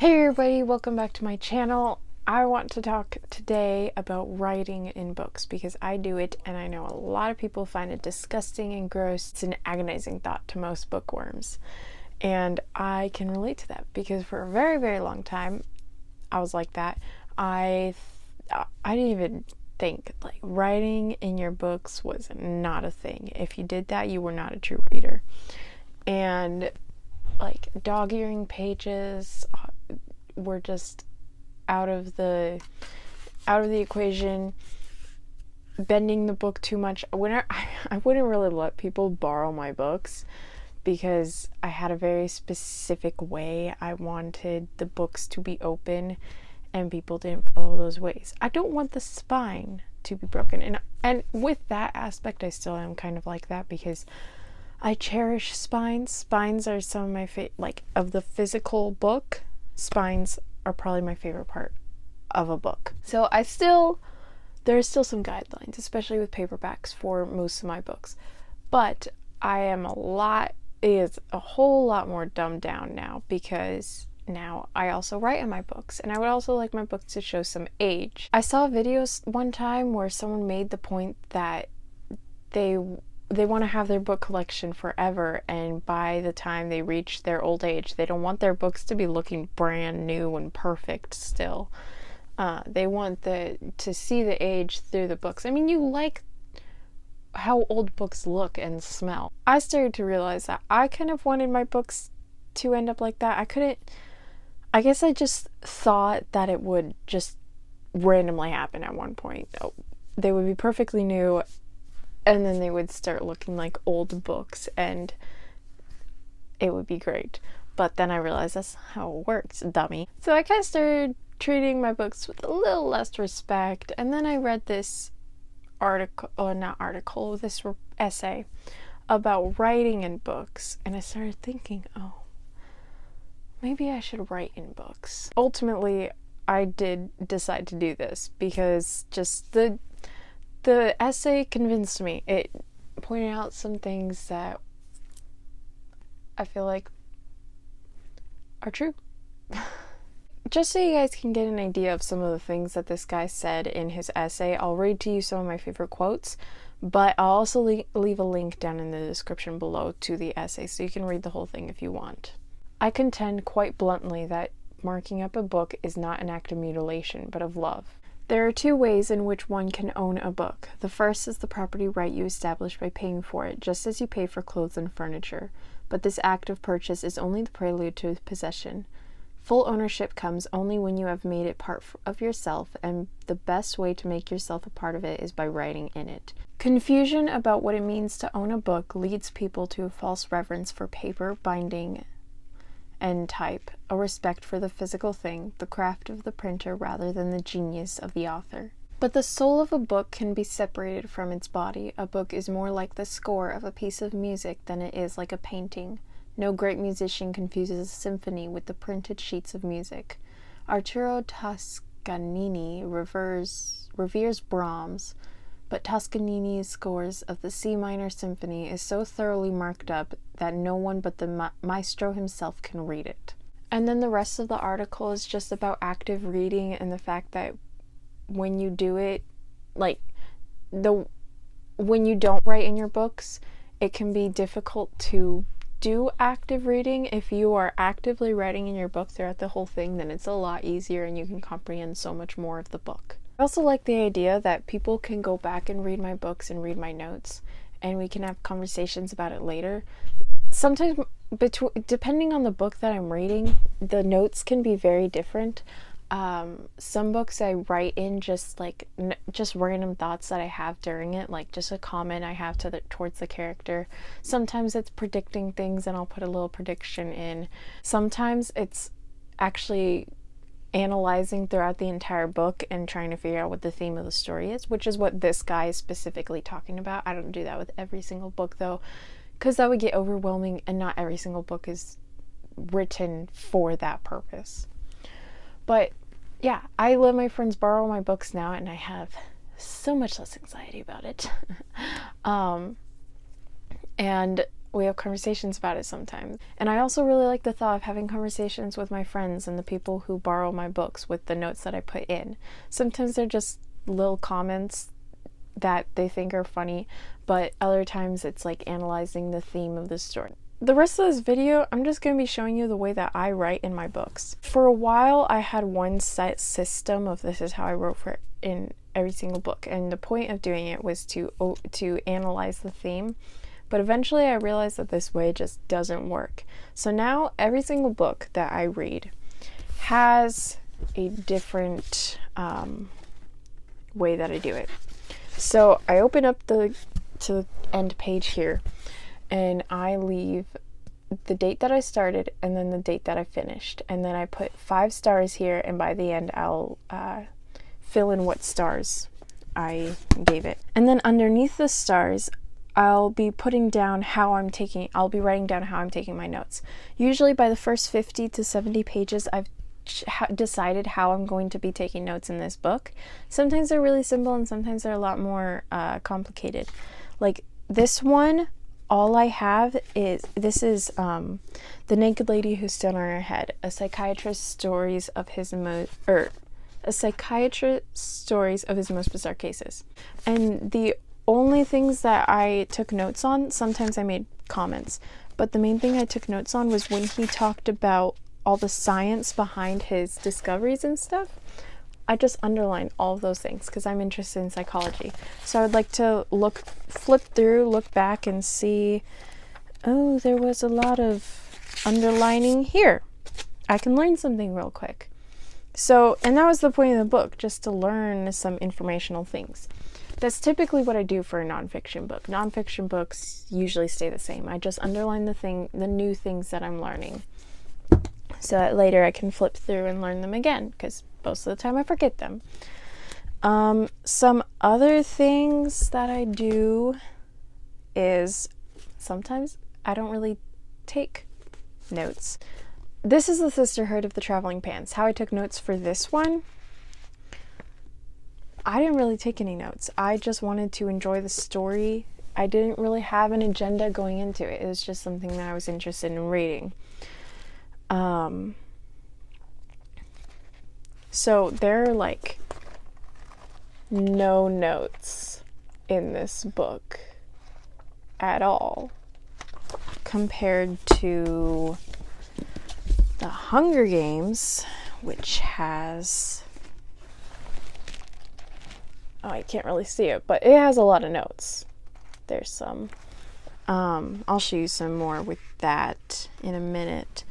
Hey everybody, welcome back to my channel. I want to talk today about writing in books because I do it and I know a lot of people find it disgusting and gross. It's an agonizing thought to most bookworms. And I can relate to that because for a very, very long time I was like that. I didn't even think like writing in your books was not a thing. If you did that, you were not a true reader. And like dog-earing pages were just out of the equation. Bending the book too much. I wouldn't really let people borrow my books because I had a very specific way I wanted the books to be open, and people didn't follow those ways. I don't want the spine to be broken, and with that aspect I still am kind of like that because I cherish spines. Spines are some of my like of the physical book. Spines are probably my favorite part of a book. So there are still some guidelines, especially with paperbacks for most of my books. But it is a whole lot more dumbed down now because now I also write in my books, and I would also like my books to show some age. I saw videos one time where someone made the point that they want to have their book collection forever, and by the time they reach their old age, they don't want their books to be looking brand new and perfect still. They want to see the age through the books. I mean, you like how old books look and smell. I started to realize that I kind of wanted my books to end up like that. I guess I just thought that it would just randomly happen at one point. They would be perfectly new, and then they would start looking like old books, and it would be great. But then I realized that's not how it works, dummy. So I kind of started treating my books with a little less respect, and then I read this this essay about writing in books, and I started thinking, oh, maybe I should write in books. Ultimately, I did decide to do this because just the essay convinced me. It pointed out some things that I feel like are true. Just so you guys can get an idea of some of the things that this guy said in his essay, I'll read to you some of my favorite quotes, but I'll also leave a link down in the description below to the essay so you can read the whole thing if you want. I contend quite bluntly that marking up a book is not an act of mutilation, but of love. There are two ways in which one can own a book. The first is the property right you establish by paying for it, just as you pay for clothes and furniture. But this act of purchase is only the prelude to possession. Full ownership comes only when you have made it part of yourself, and the best way to make yourself a part of it is by writing in it. Confusion about what it means to own a book leads people to a false reverence for paper, binding, and type, a respect for the physical thing, the craft of the printer rather than the genius of the author. But the soul of a book can be separated from its body. A book is more like the score of a piece of music than it is like a painting. No great musician confuses a symphony with the printed sheets of music. Arturo Toscanini reveres Brahms, but Toscanini's scores of the C minor symphony is so thoroughly marked up that no one but the maestro himself can read it. And then the rest of the article is just about active reading and the fact that when you do it, when you don't write in your books, it can be difficult to do active reading. If you are actively writing in your book throughout the whole thing, then it's a lot easier and you can comprehend so much more of the book. I also like the idea that people can go back and read my books and read my notes, and we can have conversations about it later. Sometimes, depending on the book that I'm reading, the notes can be very different. Some books I write in just random thoughts that I have during it, like just a comment I have towards the character. Sometimes it's predicting things and I'll put a little prediction in. Sometimes it's actually analyzing throughout the entire book and trying to figure out what the theme of the story is, which is what this guy is specifically talking about. I don't do that with every single book though, because that would get overwhelming, and not every single book is written for that purpose. But yeah, I let my friends borrow my books now, and I have so much less anxiety about it. And we have conversations about it sometimes. And I also really like the thought of having conversations with my friends and the people who borrow my books with the notes that I put in. Sometimes they're just little comments that they think are funny, but other times it's like analyzing the theme of the story. The rest of this video, I'm just going to be showing you the way that I write in my books. For a while, I had one set system of this is how I wrote for in every single book, and the point of doing it was to analyze the theme. But eventually I realized that this way just doesn't work. So now every single book that I read has a different way that I do it. So I open up to the end page here, and I leave the date that I started and then the date that I finished, and then I put 5 stars here, and by the end I'll fill in what stars I gave it. And then underneath the stars I'll be writing down how I'm taking my notes. Usually by the first 50 to 70 pages I've decided how I'm going to be taking notes in this book. Sometimes they're really simple and sometimes they're a lot more complicated. Like this one, all I have is, this is The Naked Lady Who Stood on Her Head, a psychiatrist's stories of his most bizarre cases. And the only things that I took notes on, sometimes I made comments, but the main thing I took notes on was when he talked about all the science behind his discoveries and stuff. I just underlined all of those things because I'm interested in psychology. So I would like to flip through, look back and see, oh, there was a lot of underlining here. I can learn something real quick. So, and that was the point of the book, just to learn some informational things. That's typically what I do for a nonfiction book. Nonfiction books usually stay the same. I just underline the new things that I'm learning, so that later I can flip through and learn them again, because most of the time I forget them. Some other things that I do is sometimes I don't really take notes. This is The Sisterhood of the Traveling Pants. How I took notes for this one, I didn't really take any notes. I just wanted to enjoy the story. I didn't really have an agenda going into it. It was just something that I was interested in reading. So there are like no notes in this book at all compared to The Hunger Games, which has, oh, I can't really see it, but it has a lot of notes. There's some. I'll show you some more with that in a minute.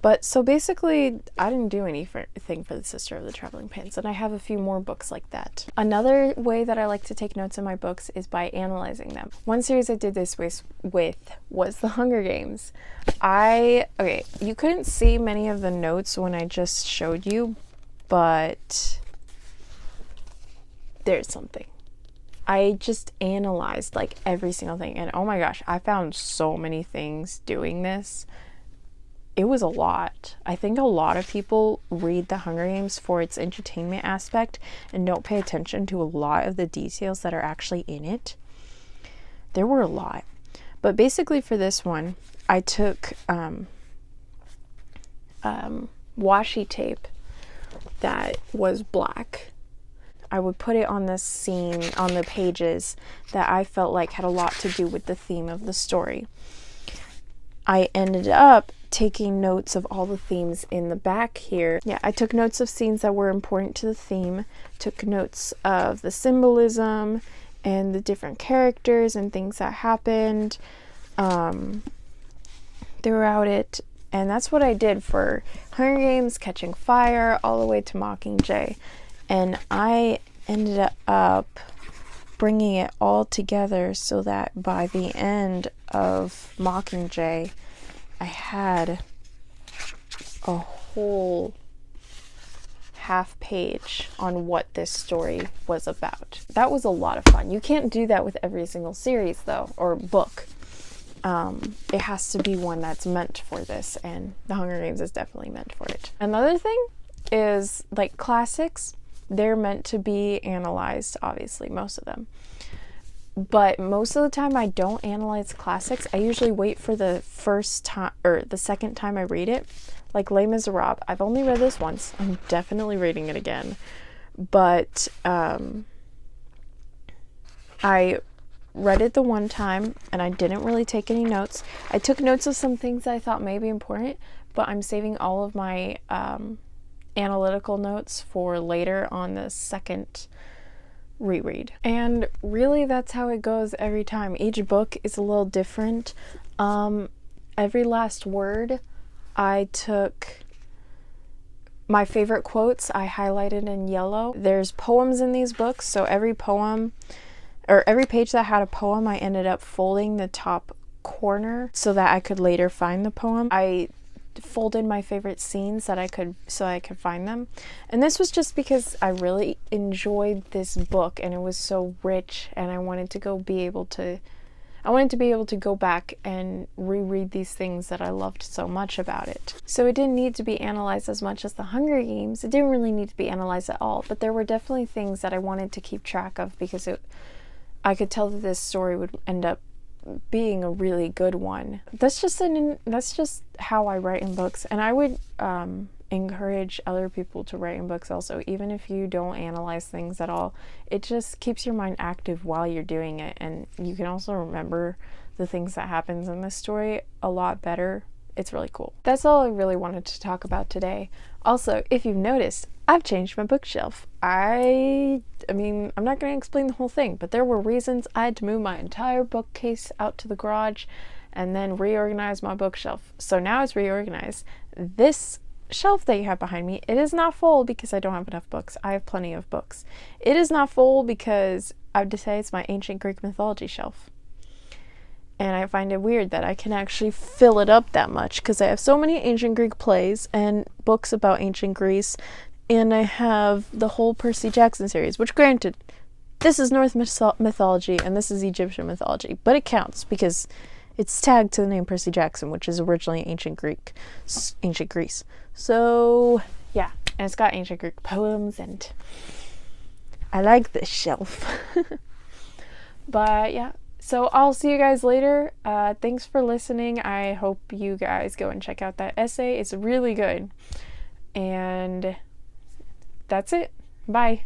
But so basically, I didn't do anything for The Sister of the Traveling Pants, and I have a few more books like that. Another way that I like to take notes in my books is by analyzing them. One series I did this with was The Hunger Games. Okay, you couldn't see many of the notes when I just showed you, but there's something. I just analyzed like every single thing, and oh my gosh, I found so many things doing this. It was a lot. I think a lot of people read The Hunger Games for its entertainment aspect and don't pay attention to a lot of the details that are actually in it. There were a lot. But basically for this one, I took washi tape that was black. I would put it on the scene, on the pages that I felt like had a lot to do with the theme of the story. I ended up taking notes of all the themes in the back here. Yeah, I took notes of scenes that were important to the theme, took notes of the symbolism and the different characters and things that happened throughout it. And that's what I did for Hunger Games, Catching Fire, all the way to Mockingjay. And I ended up bringing it all together so that by the end of Mockingjay, I had a whole half page on what this story was about. That was a lot of fun. You can't do that with every single series though, or book. It has to be one that's meant for this, and The Hunger Games is definitely meant for it. Another thing is, like, classics, they're meant to be analyzed, obviously, most of them. But most of the time I don't analyze classics. I usually wait for the first time or the second time I read it. Like Les Miserables, I've only read this once. I'm definitely reading it again. But I read it the one time and I didn't really take any notes. I took notes of some things I thought may be important, but I'm saving all of my analytical notes for later on the second reread. And really that's how it goes every time. Each book is a little different. Every last word, I took my favorite quotes, I highlighted in yellow. There's poems in these books, so every poem or every page that had a poem, I ended up folding the top corner so that I could later find the poem. I folded my favorite scenes so I could find them. And this was just because I really enjoyed this book and it was so rich, and I wanted to be able to go back and reread these things that I loved so much about it. So it didn't need to be analyzed as much as The Hunger Games. It didn't really need to be analyzed at all, but there were definitely things that I wanted to keep track of because I could tell that this story would end up being a really good one. That's just how I write in books, and I would encourage other people to write in books also, even if you don't analyze things at all. It just keeps your mind active while you're doing it, and you can also remember the things that happens in this story a lot better. It's really cool. That's all I really wanted to talk about today. Also, if you've noticed, I've changed my bookshelf. I mean, I'm not going to explain the whole thing, but there were reasons I had to move my entire bookcase out to the garage and then reorganize my bookshelf. So now it's reorganized. This shelf that you have behind me, it is not full because I don't have enough books. I have plenty of books. It is not full because I've decided it's my ancient Greek mythology shelf. And I find it weird that I can actually fill it up that much because I have so many ancient Greek plays and books about ancient Greece, and I have the whole Percy Jackson series, which granted, this is Norse mythology and this is Egyptian mythology, but it counts because it's tagged to the name Percy Jackson, which is originally ancient Greece. So yeah, and it's got ancient Greek poems, and I like this shelf. But yeah. So I'll see you guys later. Thanks for listening. I hope you guys go and check out that essay. It's really good. And that's it. Bye.